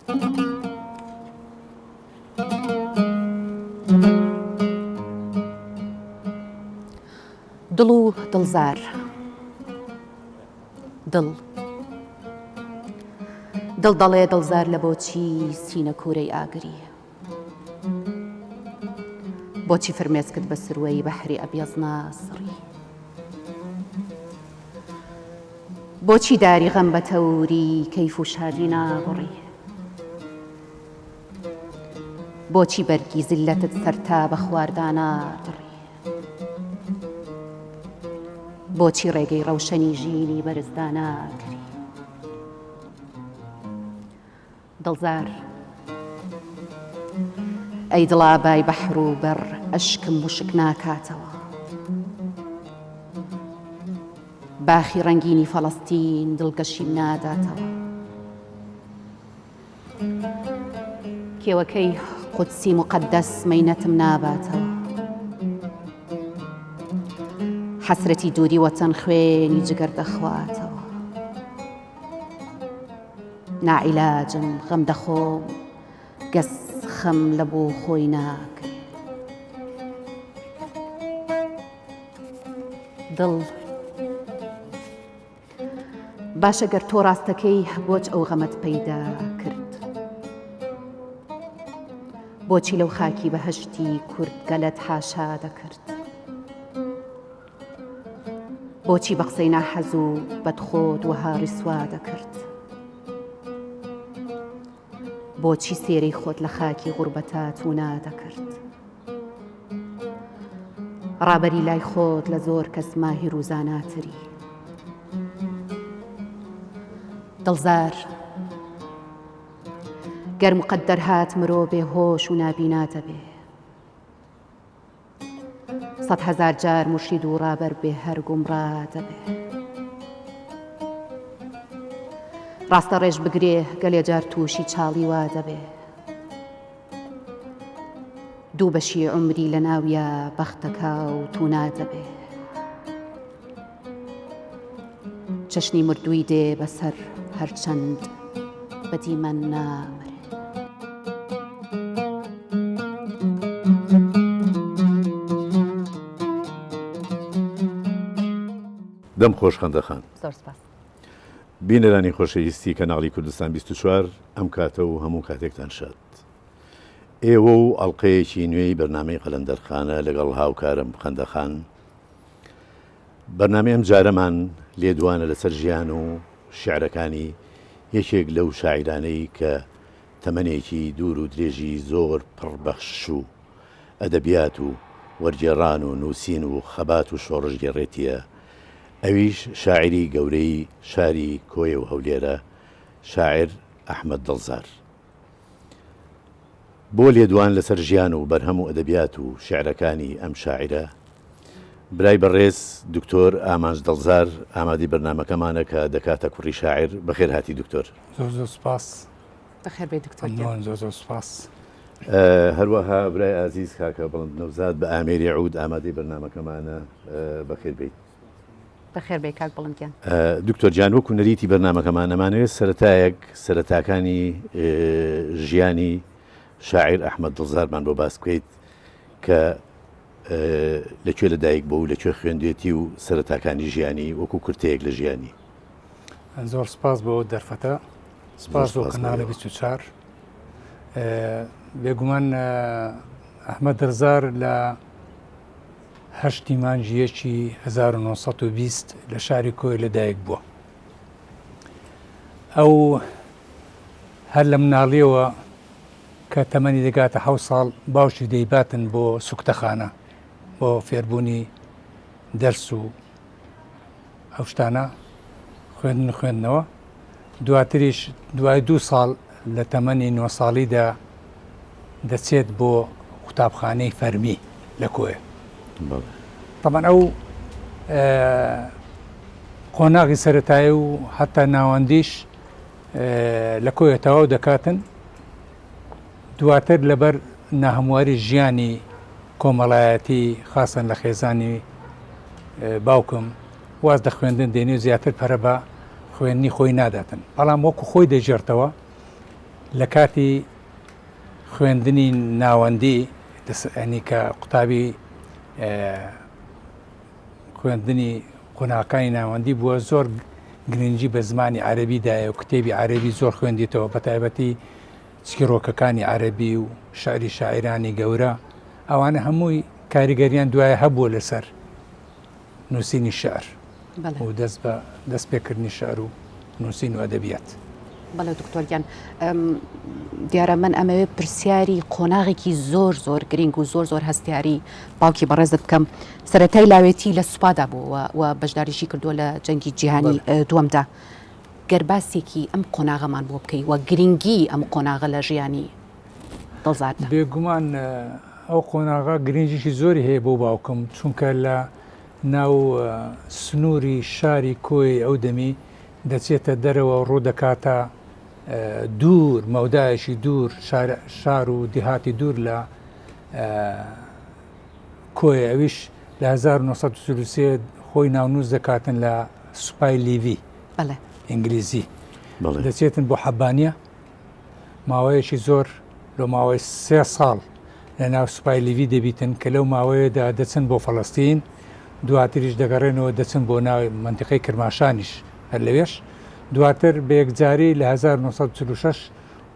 دڵ و دڵزار دڵ دڵ دەڵێ دڵزار لە بۆچی سینە کوورەی ئاگری بۆچی فرمێس کرد بە سروەی بەحری ئەبیەز ناسڕی بۆچی داری غەم بە تەوری کەیف و شادی ناگوڕی بۆچی بەرگی زیلەتت سەرتا بە خواردانە دڕی بۆچی ڕێگەی ڕەوشەنی ژینی بەرزدانە کری دڵزار ئەی دڵا بای بەحر و بەر ئەشکم وشک ناکاتەوە باخی ڕەنگینی فەڵەستین دڵگەشیم ناداتەوە کێوەکەی قودسی مقەدەس مەینەتم ناباتەوە حەسرەتی دووری وەتەن خوێنی جگەر دەخواتەوە نائیلاجم غەم دەخۆم گەس خەم لە بۆ خۆی ناکرێ دڵ باشە گەر تۆ ڕاستەکەی بۆچ ئەو غەمەت پەیدا کرد بۆچی لەو خاکی بەهەشتی کورد گەلت حاشا دەکرد بۆچی بە قسەی ناحەز و بەدخۆت وەها ڕیسوا دەکرد بۆچی سێرەی خۆت لە خاکی غوربەتات ونا دەکرد ڕابەری لای خۆت لە زۆر کەس ماهیر و زاناتری دڵزار گەر مقەدەر هات مرۆ بێهۆش و نابیناتە بێ 100,000 جار مرشید و ڕابەر بێ هەر گومڕا دەبێ ڕاستە ڕێژ بگرێ گەلێ جار تووشی چاڵی وا دەبێ دوو بەشی عومری لە ناویە بەختەکە و تونا دەبێ چەشنی مردووی دێ بەسەر هەرچەند بەدیمەن نامرێ دەم خۆش خەندەخان زۆر سپاس بینەرانی خۆشەویستی کەناڵی کوردستان 24 ئەم کاتە و هەموو کاتێکتان شاد ئێوە و ئەڵلقەیەکی نوێی بەرنامەی قەلەندەرخانە لەگەڵ هاوکارم خەندەخان بەرنامەی ئەم جارەمان لێدوانە لەسەر ژیان و شیعرەکانی یەکێک لەو شاعیرانەی کە تەمەنێکی دوور و درێژی زۆر پڕبەخش و ئەدەبیات و وەرگێڕان و نووسین و خەبات و شۆڕش گێڕێتیە ئەویش شاعری گەورەی شاری کۆیە و هەولێرە شاعر ئەحمەد دڵزار بۆ لێدوان لەسەر ژیان و بەرهەم و ئەدەبیات و شیعرەکانی ئەم شاعرە برای بەڕێز دکتۆر ئامانج دڵزار ئامادەی بەرنامەکەمانە کە دەکاتە کوڕی شاعر بەخێر هاتی دکتۆر زۆر سپاس بەخێر بێ دکتۆر زۆر سپاس هەروەها برای ئازیز کاکە بەڵند نەوزاد بە ئامێری عود ئامادەی بەرنامەکەمانە بەخێر بیت بەخێر بێ کاک بڵندیان دکتۆر جان وەکو نەریتی بەرنامەکەمان ئەمانەوێت سەرەتاکانی ژیانی شاعیر ئەحمەد دڵزارمان بۆ باس بکەیت کە لەکوێ لەدایک بۆ و لەکوێ خوێندێتی و سەرەتاکانی ژیانی وەکو کورتەیەک لە ژیانی زۆر سپاس بۆ دەرفەتە سپاس بۆ کەناڵی 24 بێگومان ئەحمەد دڵزار لە 8 مانجیەکی 1920 لە شاری کۆی لەدایک بووە ئەو هەر لە مناڵیەوە کە تەمەنی دەگاتە 7 ساڵ باوکی دەیباتن بۆ سوکتەخانە بۆ فێربوونی دەرس و ئەو شتانە خوێندنەوە دواتریش دوای 2 ساڵ لە تەمەنی 9 ساڵیدا دەچێت بۆ قوتابخانەی فەرمی لە کۆیە طبعاً ئەو قۆناغی سەرەتایی و حتا ناوەندیش لە کۆیە تەواو دەکاتن دواتر لەبەر ناهەمواری ژیانی کۆمەڵایەتی خاسن لە خێزانی باوکم واز دە خوێندن دێنێ و زیاتر پەرە بە خوێندنی خۆی ناداتن بەڵام وەکو خۆی دەژێرتەوە لە کاتی خوێندنی ناوەندی ینی کە قوتابی خوێندنی قۆناغەکانی ناوەندی بووە زۆر گرنگی بە زمانی عەرەبیدایە و کتێبی عەرەبی زۆر خوێندیتەوە بە تایبەتی چیرۆکەکانی عەرەبی و شعری شاعرانی گەورە ئەوانە هەمووی کاریگەریان دوایە هەبووە لەسەر نووسینی شعر و دەست پێکردنی شعر و نووسین و ئەدەبیات. بەڵێ دکتۆریان دیارە من ئەمەوێ پرسیاری قۆناغێکی زۆر زۆر گرنگ و زۆر زۆر هەستیاری باوکی بەڕێزت بکەم سەرەتای لاوێتی لە سوپادا بوو و بەشداریشی کردووە لە جەنگی جیهانی دووەمدا گەرباسێکی ئەم قۆناغەمان بۆ بکەی و گرنگی ئەم قۆناغە لە ژیانی دڵزاردا. بێگومان ئەو قۆناغا گرنجیشی زۆری هەیە بۆ باوکم چونکە لە ناو سنووری شاری کۆی ئەو دەمی دەچێتە دەرەوە ڕوو دەکاتە دوور مەودایەشی دوور شار و دیهاتی دوور لە کۆی ئەویش لە 1940 خۆی ناونووس دەکاتن لە سوپای لیڤی ئینگلیزی دەچێتن بۆ حەبانیە ماوەیەکی زۆر لە ماوەی 3 ساڵ لە ناو سوپای لیڤی دەبیتن کە لەو ماوەیەدا دەچن بۆ فەڵەستین دواتریش دەگەڕێنەوە دەچن بۆ ناوی منتیقەی کرماشانیش هەر لەوێش دواتر بە یەکجاری لە 1946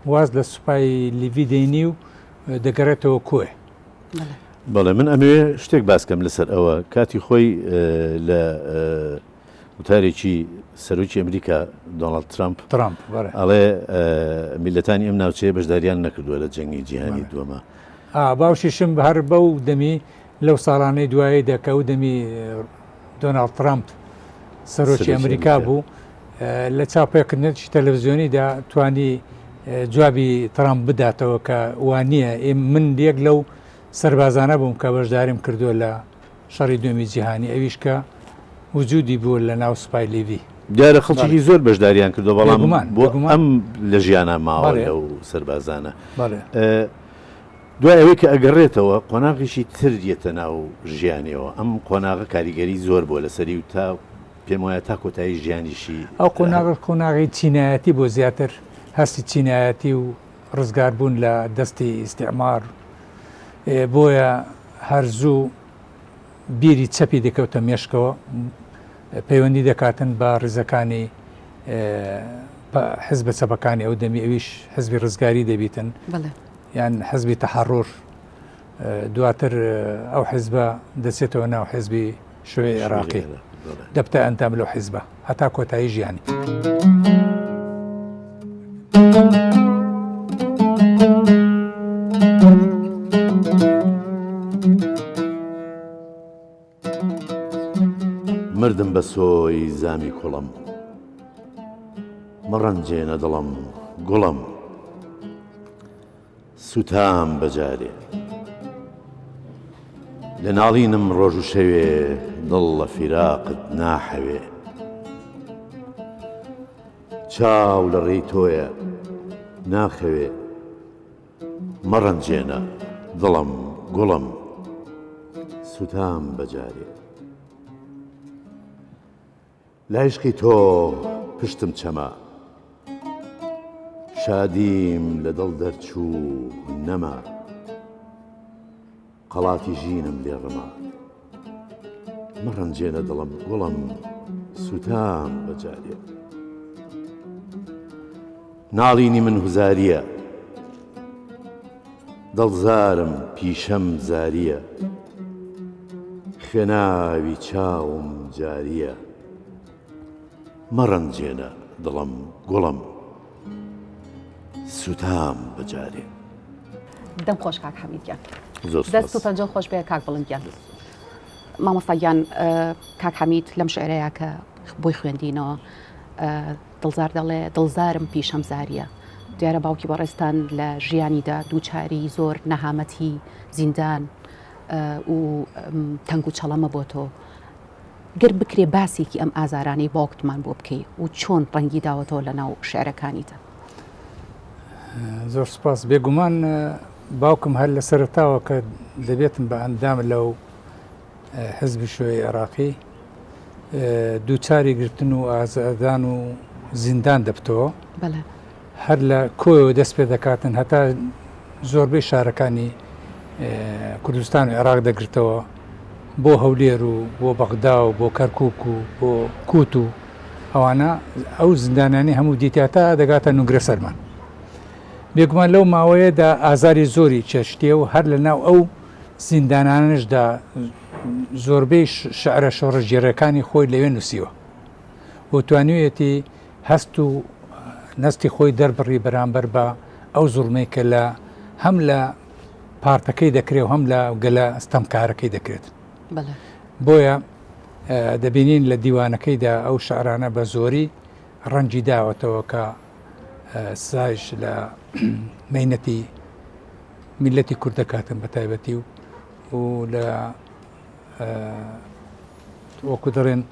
واز لە سوپای لیڤی دەینی و دەگەڕێتەوە کۆی. بەڵێ من ئەمێ شتێک باسکەم لەسەر ئەوە کاتی خۆی لە وتارێکی سەرۆکی ئەمریکا دۆناڵد ترامپ ئەڵێ میلەتانی ئەم ناوچەیە بەشداریان نەکردووە لە جەنگی جیهانی دووەمە. باوشیشم هەر بەو دەمی لەو ساڵانەی دوایی دەکە و دەمی دۆناڵد ترامپ سەرۆکی ئەمریکا بوو لە چاپێکردنێکی تەلەڤیزیۆنیدا توانی جوابی ترامپ بداتەوە کە وانە من یەک لەو سەربازانە بووم کە بەشداریم کردووە لە شەڕی دووەمی جیهانی ئەویش کە وجودی بوو لە ناو سوپای لیڤی. دیارە خەڵکی زۆر بەشداریان کردو بەڵام بۆ ئەم لە ژیانە ماوە لەو سەربازانە. دوای ئەوەی کە ئەگەڕێتەوە قۆناغیشی تر دێتە ناو ژیانیەوە ئەم قۆناغە کاریگەری زۆر بۆ لەسەری و تا پێم وایە تا کۆتایی ژیانیشی ئەو قۆناغی چینایەتی بۆ زیاتر هەستی چینایەتی و ڕزگاربوون لە دەستی ئیستیعمار بۆیە هەرزوو بیری چەپی دەکەوتە مێشکەوە پەیوەندی دەکاتن بە ڕێزەکانی حزبە چەپەکانی ئەو دەمی ئەویش حزبی ڕزگاری دەبیتن یان حزبی تەحەڕڕ دواتر ئەو حیزبە دەچێتەوە ناو حیزبی شوێی عێراقی دەبتە ئەندام لەو حیزبە هەتا کۆتایی ژیانی. مردم بە سۆی زامی کوڵم مەڕەنجێنە دڵم گوڵم سوتام بەجارێ لە ناڵینم ڕۆژ و شەوێ دڵ لە فیراقت ناحەوێ چاو لە ڕێی تۆیە ناخەوێ مەڕەنجێنە دڵم گوڵم سوتام بەجارێ لایشقی تۆ پشتم چەمە شادیم لە دڵ دەرچوو نەما قەڵاتی ژینم لێڕما مەڕەنجێنە دڵم گوڵم سوتام بەجارێ ناڵینی من هوزاریە دڵزارم پیشەم زاریە خوێناوی چاوم جاریە مەڕەنجێنە دڵم گوڵم سوتام بەجارێ. دەم خۆش کاک حەمیدگیان دەست و پەنجە خۆش بێ کاک بڵندگیان. مامۆستاگیان کاک حەمید لەم شعرەیە کە بۆی خوێندینەوە دڵزار دەڵێ دڵزارم پیشەم زاریە دیارە باوکی بەڕێستان لە ژیانیدا دووچاری زۆر نەهامەتی زیندان و تەنگ و چەڵەمە بۆ تۆ گەر بکرێ باسێکی ئەم ئازارانەی باوکتمان بۆ بکەی و چۆن ڕەنگی داوەتەوە لە ناو شعرەکانیتە. زۆر سپاس بێگومان باوکم هەر لە سەرتاوە کە دەبێتم بە ئەندام لەو حزبی شوێی عێراقی دووچاری گرتن و ئازادان و زیندان دەبتەوە هەر لە کۆیەوە دەست پێ دەکاتن هەتا زۆربەی شارەکانی کوردستان و عێراق دەگرتەوە بۆ هەولێر و بۆ بەغدا و بۆ کەرکووک و بۆ کووت و ئەوانە ئەو زیندانانی هەموو دیتیاتە دەگاتە نوگرە سەرمان. بێگومان لەو ماوەیەدا ئازاری زۆری چێشتێ و هەر لە ناو ئەو زیندانانشدا زۆربەی شعرە شۆڕژێرەکانی خۆی لەوێ نووسیوە و توانوێتی هەست و نستی خۆی دەربڕی بەرامبەر بە ئەو زوڵمەی کە لە هەم لە پارتەکەی دەکرێت و هەم لە گەلە ئەستەمکارەکەی دەکرێت. بۆیە دەبینین لە دیوانەکەیدا ئەو شعرانە بە زۆری ڕەنجی داوەتەوە کە سایش لە مەینەتی میلەتی کورد دەکاتن بە تایبەتی و لە وەکو دەڕێن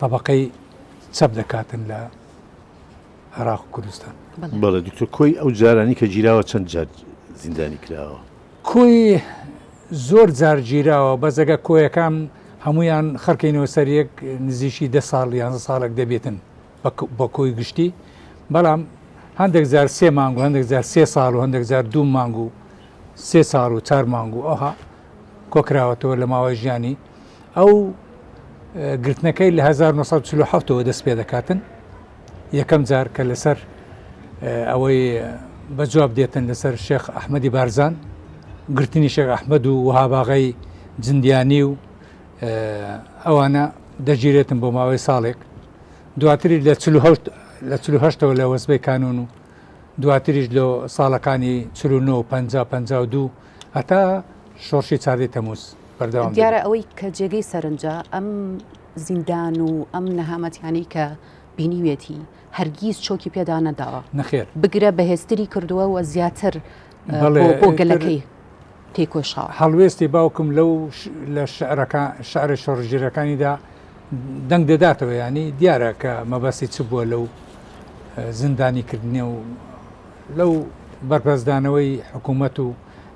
طبقەی چەپ دەکاتن لە عێراق و کوردستان. بەڵێ دکتۆر کۆی ئەو جارانی کە گیراوە چەند جار زیندانی کراوە؟ کۆی زۆر جار گیراوە بەزەگە کۆیەکان هەمویان خەرکەینەوە سەر یەک نزیشی 10 ساڵ 11 ساڵێک دەبێتن بە کۆی گشتی، بەڵام هەندێک جار 3 مانگ و هەندێک جار 3 ساڵ و هەندێک جار 2 مانگ و 3 ساڵ و 4 مانگ و ئەوها کۆکراوەتەوە لە ماوەی ژیانی. ئەو گرتنەکەی لە 1947ەوە دەست پێ دەکاتن یەکەم جار کە لەسەر ئەوەی بەجواب دێتن لەسەر شێخ ئەحمەدی بارزان، گرتنی شێخ ئەحمەد و وهاباغی جندیانی و ئەوانە دەگیرێتن بۆ ماوەی ساڵێک، دواتری لە 48ەوە لە وەزبەی کانون و دواتریش لە ساڵەکانی 49 50 52 هەتا شۆڕشی چاردەی تەمووز بەردەوام. دیارە ئەوەی کە جێگەی سەرنجە ئەم زیندان و ئەم نەهامەتیانی کە بینیوێتی هەرگیز چۆکی پێدا نەداوە، نەخێر بگرە بەهێزتری کردووە و زیاتر بۆ گەلەکەی تێکۆشاوە. هەڵوێستی باوکم لەو لە شعرە شۆڕژێرەکانیدا دەنگ دەداتەوە، ینی دیارە کە مەبەستی چ بووە لەو زیندانیکردنی و لەو بەرپەرزدانەوەی حکوومەت و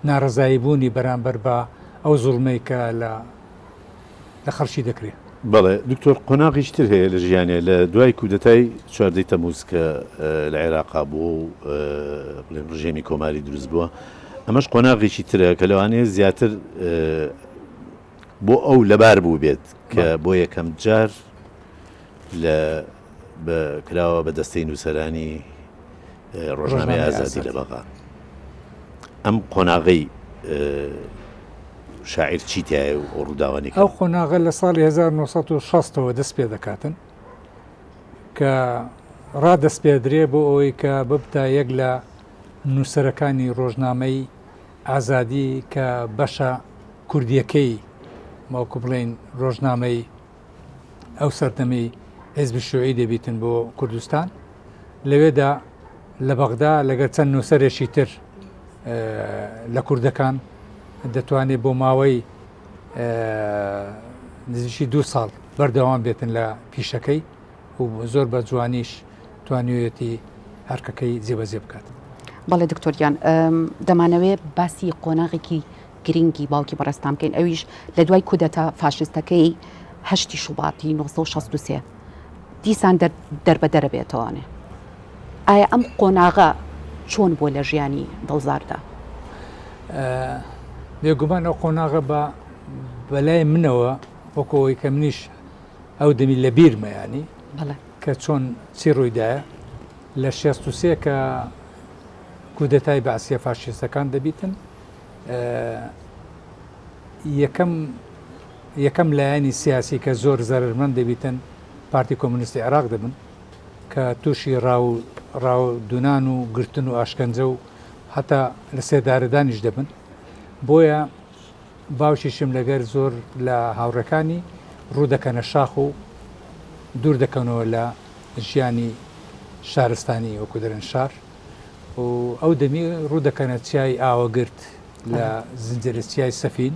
ناڕزایی بوونی بەرامبەر بە ئەو زوڵمەی کە لە خەڵکی دەکرێت. بەڵێ دکتۆر قۆناغیش تر هەیە لە ژیانێ لە دوای کودەتای 14 تەمووز کە لە عێراقا بووە و بڵێن ڕژێمی کۆماری دروست بووە، ئەمەش قۆناغێکی ترە کە لەوانەیە زیاتر بۆ ئەو لەبار بوو بێت کە بۆ یەکەم جار کراوە بە دەستەی نووسەرانی ڕۆژنامەی ئازادی لە بەغا. ئەم قۆناغەی شاعر چیتایە و ڕووداوانی ئەو قۆناغە لە ساڵی 1960ەوە دەست پێ دەکاتن کە ڕادەست پێدرێ بۆ ئەوەی کە ببتە یەک لە نووسەرەکانی ڕۆژنامەی ئازادی کە بەشە کوردیەکەی ماوەکو بڵێن ڕۆژنامەی ئەو سەردەمەی حیزبی شیوعی دەبیتن بۆ کوردستان. لەوێدا لە بەغدا لەگەر چەند نووسەرێکی تر لە کوردەکان دەتوانێت بۆ ماوەی نزیشی 2 ساڵ بەردەوام بێتن لە پیشەکەی و زۆر بە جوانیش توانیوێتی هەرکەکەی جێبەجێ بکات. بەڵێ دکتۆریان دەمانەوێت باسی قۆناغێکی گرنگی باوکی بەڕێستان بکەین، ئەویش لە دوای کودەتا فاشستەکەی 8 شوباتی 1963 دیسان دەربەدەرە بێتەوەنێ. ئایا ئەم قۆناغە چۆن بۆ لە ژیانی دڵزاردا؟ بێگومان ئەو قۆناغە بە بەلای منەوە وەکەوەی کە منیش ئەو دەمی لە بیرمەیانی کە چۆن چی ڕوویدایە لە 63 کە کودەتای بەعسیە فاشیستەکان دەبیتن، یەکەم لایەنی سیاسی کە زۆر زەرمەند دەبیتن پارتی کۆمونیستی عێراق دەبن کە تووشی ڕاو دونان و گرتن و ئاشکەنجە و هەتا لە سێدارەدانیش دەبن. بۆیە باوشیشم لەگەر زۆر لە هاوڕەکانی ڕوو دەکەنە شاخ و دوور دەکەنەوە لە ژیانی شارستانی وەکو دەرن شار و ئەو دەمی ڕوو دەکەنە چیای ئاوەگرت لە زنجیرە چیای سەفین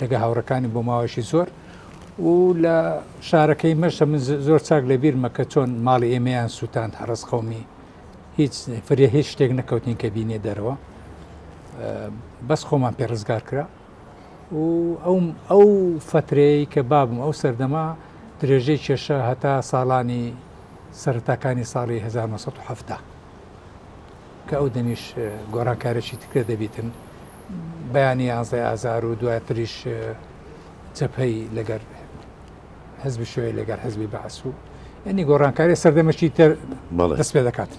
لەگە هاوڕەکانی بۆ ماوەشی زۆر و لە شارەکەی مەشە من زۆر چاک لە بیرمە کە چۆن ماڵی ئێمەیان سووتاند هەڕەس قەومی هیچ فرێ هیچ شتێک نەکەوتین کە بینێ دەرەوە، بەس خۆمان پێ ڕزگار کرا و ئەو فترەیە کە بابم ئەو سەردەما درێژەی کێشە هەتا ساڵانی سەرەتاکانی ساڵی 1970 کە ئەو دەنیش گۆڕانکارێکی تکرە دەبیتن بەیانی 11 ئازار و دواتریش جەبهەی لەگەر حزبی شوێ لەگەر حزبی بەعەس و یعنی گۆڕانکاری سەردەمەشی تر دەست پێ دەکات.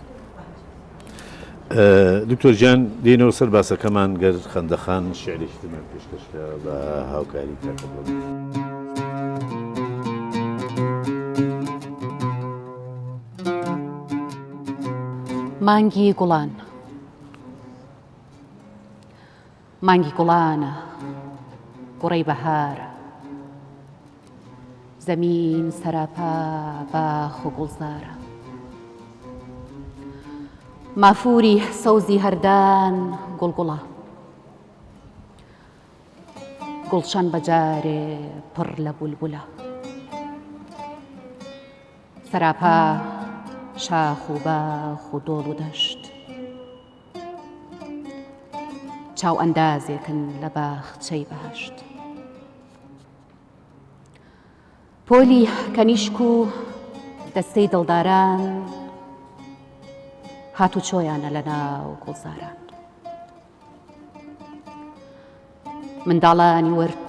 دکتۆر گیان دێنەوە سەر باسەکەمان گەر خەندەخان شعرێکترمان پێشکەشکە بە هاوکاری مانگی گوڵان مانگی گوڵانە گوڕەی بەهارە زەمین سەراپا باخ و گوڵزارە مافوری سەوزی هەردان گوڵگوڵە گوڵشان بەجارێ پڕ لە بولبولە سەراپا شاخ و باخ و دۆڵ و دەشت چاو ئەندازێکن لە باخچەی بەهەشت پۆلی کەنیشک و دەستەی دڵداران هاتو چۆیانە لە ناو گوڵزاران منداڵانی ورد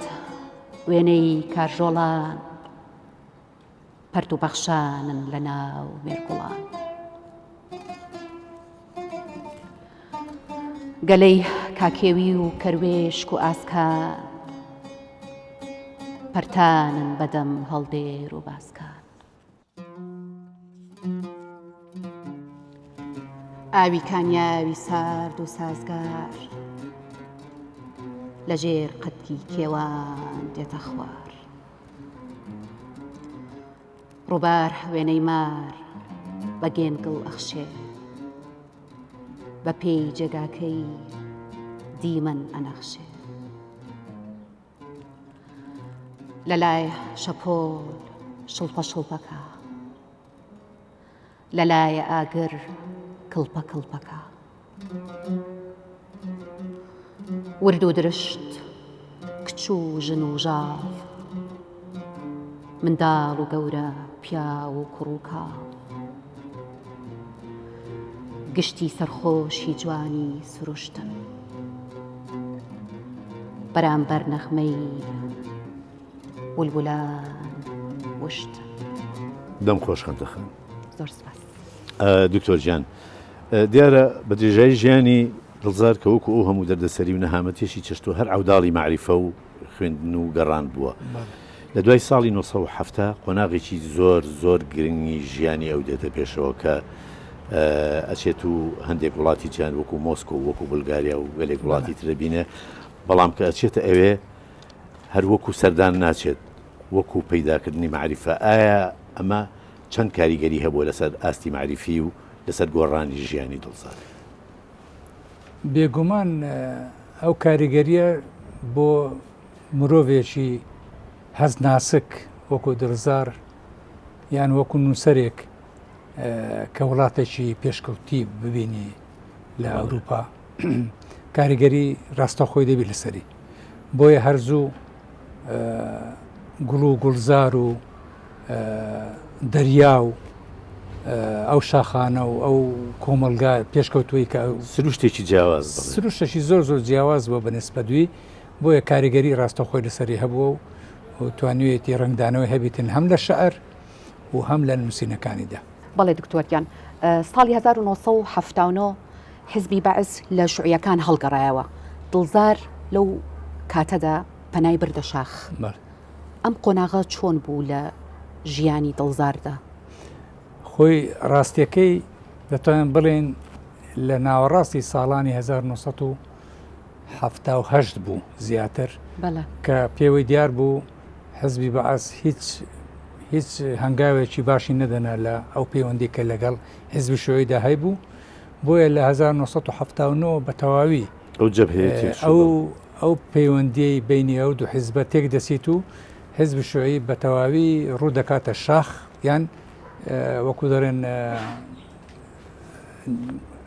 وێنەی کارژۆڵان پەرت و بەخشانن لە ناو مێرگوڵان گەلەی کاکێوی و کەروێشک و ئاسکان پەرتانن بەدەم هەڵدێر و باسکان ئاوی کانیاوی سارد و سازگار لەژێر قەتکی کێوان دێتە خوار ڕووبار وێنەی مار بە گێنگڵ ئەخشێ بە پێی جێگاکەی دیمەن ئەنەخشێ لەلای شەپۆل شڵپە شڵپەکە لەلایە ئاگر کڵپە کڵپەکە ورد و درشت کچ و ژن و ژاڵ منداڵ و گەورە پیا و کوڕ و کاڵ گشتی سەرخۆشی جوانی سروشتن بەرامبەر نەغمەی بولبولان وشتن دەم خۆش خەندەخان زۆر سپاس. دکتۆر گیان دیارە بە درێژایی ژیانی دڵزار کە وەکو ئەو هەموو دەردەسەری و نەهامەتێشی چەشتۆ هەر عەوداڵی معریفە و خوێندن و گەڕان بووە. لە دوای ساڵی 1970 قۆناغێکی زۆر زۆر گرنگی ژیانی ئەو دێتە پێشەوە کە ئەچێت و هەندێک وڵاتی جیان وەکو مۆسکۆ و وەکو بولگاریا و گەلێک وڵاتی ترە بینێ بەڵام کە ئەچێتە ئەوێ هەر وەکو سەردان ناچێت وەکو پەیداکردنی معریفە. ئایا ئەمە چەند کاریگەری هەبووە لەسەر ئاستی معریفی و لەسەر گۆڕانی ژیانی دڵزار؟ بێگومان ئەو کاریگەریە بۆ مرۆڤێکی هەز ناسک وەکو دڵزار یان وەکو نووسەرێک کە وڵاتێکی پێشکەوتی ببینی لە ئەوروپا کاریگەری ڕاستەخۆی دەبی لەسەری بۆیە هەرزوو گوڵ و گوڵزار و دەریا و ئەو شاخانە و ئەو کۆمەلگا پێشکەوتوی کە سروشتێکی جیاواز سروشتێکی زۆر زۆر جیاواز بووە بە نسبەتوی بۆیە کاریگەری ڕاستەخۆی لەسەری هەبووە و توانوێتی ڕنگدانەوەی هەبیتن هەم لە شەعر و هەم لە نووسینەکانیدا. بەڵێ دکتۆریان ساڵی 1970 حزبی بەعز لە شوعیەکان هەڵگەڕایەوە دڵزار لەو کاتەدا پەنای بردە شاخ. ئەم قۆناغە چۆن بوو لە ژیانی دڵزاردا؟ خۆی ڕاستیەکەی دەتوانین بڵێن لە ناوەڕاستی ساڵانی 1970 بوو زیاتر کە پێوەی دیار بوو حزبی بەعز هیچ هەنگاوێکی باشی نەدەنا لە ئەو پەیوەندی کە لەگەڵ حزبی شوێیدا هەیبوو بۆیە لە 1970 بە تەواوی ئەو پەیوەندیی بینی ئەو دوو حیزبە تێک دەسیت و حزبی شوێی بە تەواوی ڕوو دەکاتە شاخ یان وەکو دەڕێن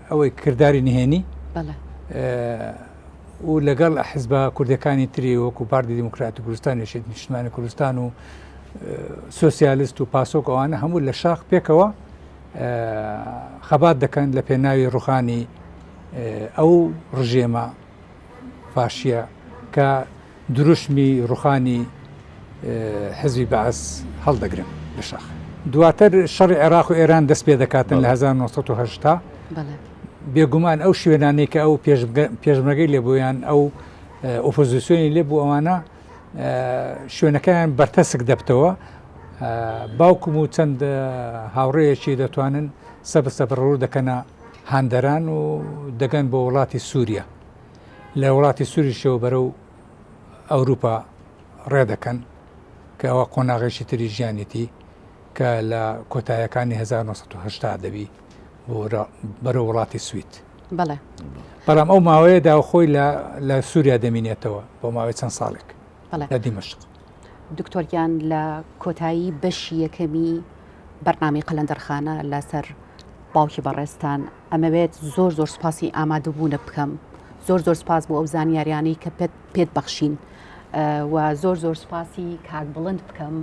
ئەوەی کردداری نهێنی و لەگەڵ حیزبە کوردەکانی تری وەکو پارتی دیموکراتی کوردستان یەکێتی نیشتیمانی کوردستان و سۆسیالیست و پاسۆک ئەوانە هەموو لە شاخ پێکەوە خەبات دەکەن لە پێناوی ڕوخانی ئەو ڕژێمە فاشیە کە دروشمی ڕوخانی حزبی بەعەس هەڵدەگرن لە شاخ. دواتر شەڕی عێراق و ئێران دەست پێ دەکاتن لە 1970 بێگومان ئەو شوێنانەی کە ئەو پێشمەرگەی لێبوویان ئەو ئۆپۆزیسیۆنی لێبوو ئەوانە شوێنەکەیان بەرتەسک دەبتەوە. باوکم و چەند هاوڕێیەکی دەتوانن سەبڕوو دەکەنە هاندەران و دەگەن بۆ وڵاتی سووریا، لە وڵاتی سووریشەوە بەرەو ئەوروپا ڕێدەکەن کە ئەوە قۆناغێکی تری ژیانێتی کە لە کۆتاییەکانی 1970 دەبی بەرەو وڵاتی سوید. بەڵام ئەو ماوەیەدا خۆی لە سووریا دەمینێتەوە بۆ ماوەی چەند ساڵێک لە دیمەشق. دکتۆریان لە کۆتایی بەشی یەکەمی بەرنامی قەلەندەرخانە لەسەر باوکی بەڕێستان ئەمەوێت زۆر سپاسی ئامادەبوونە بکەم، زۆر سپاس بۆ ئەو زانیاریانەی کە پێت بەخشین و زۆر سپاسی کاک بڵند بکەم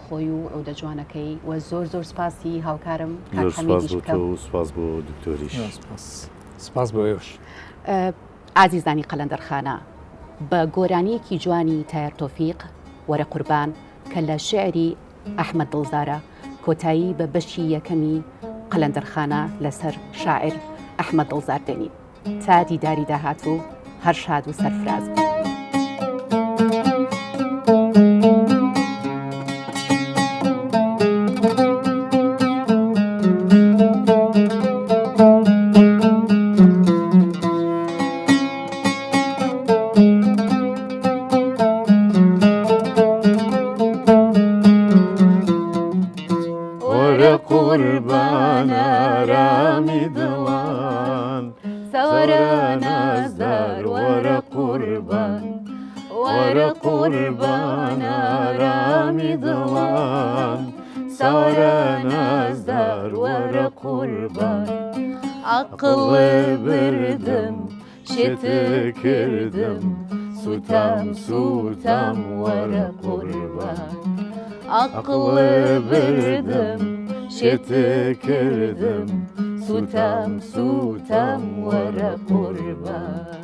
خۆی و ئەو دەجوانەکەی و زۆر سپاسی هاوکارم سپاس بۆ دکتۆریش سپاس بۆ ئێوەش. ئازیزانی قەلەندەرخانە، بە گۆرانیەکی جوانی تایر تۆفیق وەرە قوربان کە لە شعری ئەحمەد دڵزارە کۆتایی بە بەشی یەکەمی قەلەندەرخانە لەسەر شاعر ئەحمەد دڵزار دێنین. تا دیداری داهاتوو هەر شاد و سەرفراز. قربان آرامی دڵان سەوەرە نازدار وەرە قوربان، وەرە قوربان ئارامی دڵان، سەوەرە نازدار وەرە قوربان. عەقڵێ بردم شێتە کردم سوتام وەرە قوربان. عەقڵێ بردم شێتە کردم سوتام وەرە قوربان.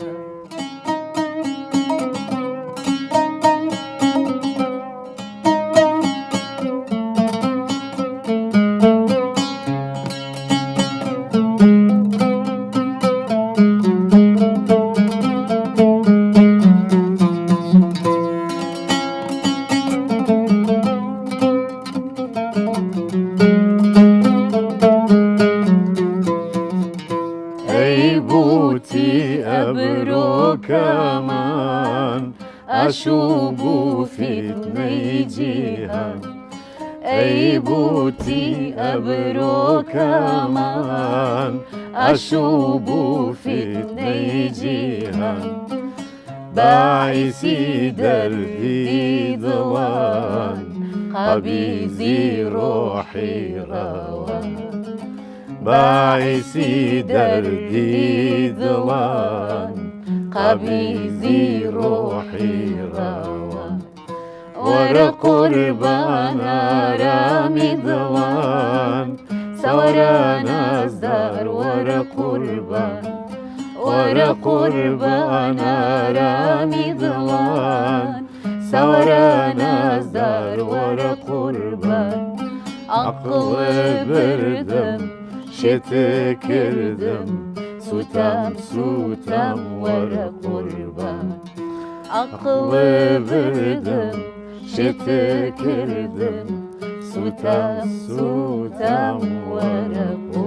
ئەبرۆکەمان ئەشوب و فتنەی جیهان، ئەی بوتی ئەبرۆکەمان ئەشوب و فتنەی جیهان، باعیسی دەردی دڵان قەبیزی ڕۆحی ڕەوان، باعیسی دەردی دڵان قەبیزی ڕۆحی ڕەوان. وەرە قوربان ئارامی دڵان، سەوەرە نازدار وەرە قوربان، وەرە قوربان ئارامی دڵان، سەوەرە نازدار وەرە قوربان. عەقڵێ بردم شێتە کردم سوتام وەرە قوربان. عەقڵێ بردم شێتە کردم سوتام وەرە قوربان.